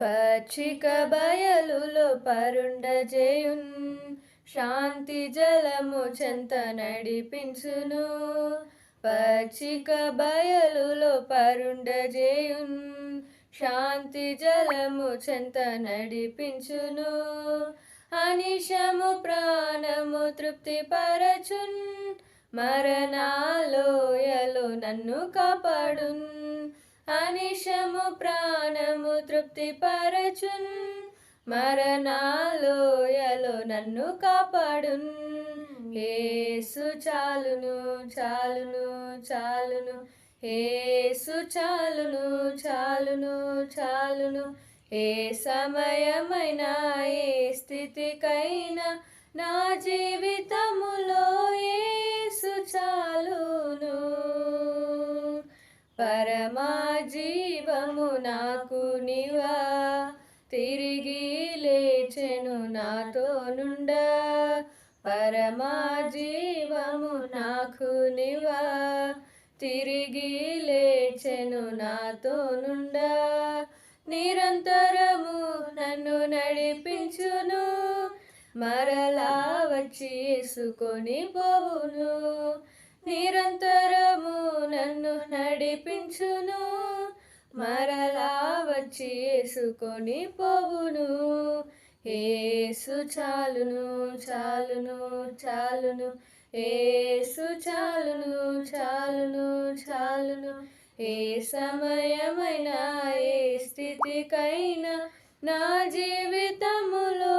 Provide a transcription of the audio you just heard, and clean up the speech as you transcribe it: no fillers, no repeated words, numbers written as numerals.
పచ్చిక బయలులో పరుండజేయున్, శాంతి జలము చెంత నడిపించును. పచ్చిక బయలులో పరుండజేయున్, శాంతి జలము చెంత నడిపించును. అనిశము ప్రాణము తృప్తిపరచున్, మరణాలోయలో నన్ను కాపాడున్. అనిశము ప్రాణము తృప్తిపరచున్, మరణాలోయలో నన్ను కాపాడున్. యేసు చాలును చాలును చాలును, యేసు చాలును చాలును చాలును. ఏ సమయమైనా ఏ స్థితికైనా నా జీవితములో యేసు చాలును. పరమా జీవము నాకు నీవా, తిరిగి లేచెను నాతో నుండా. పరమా జీవము నాకు నీవా, తిరిగి లేచెను నాతో నుండా. నిరంతరము నన్ను నడిపించును, మరలా వచ్చి యేసుకొని పోవును. నిరంతరము నన్ను నడిపించును, మరలా వచ్చి యేసుకొని పోవును. యేసు చాలును చాలును చాలును, యేసు చాలును చాలును చాలును. ఏ సమయమైనా ఏ స్థితికైనా నా జీవితములో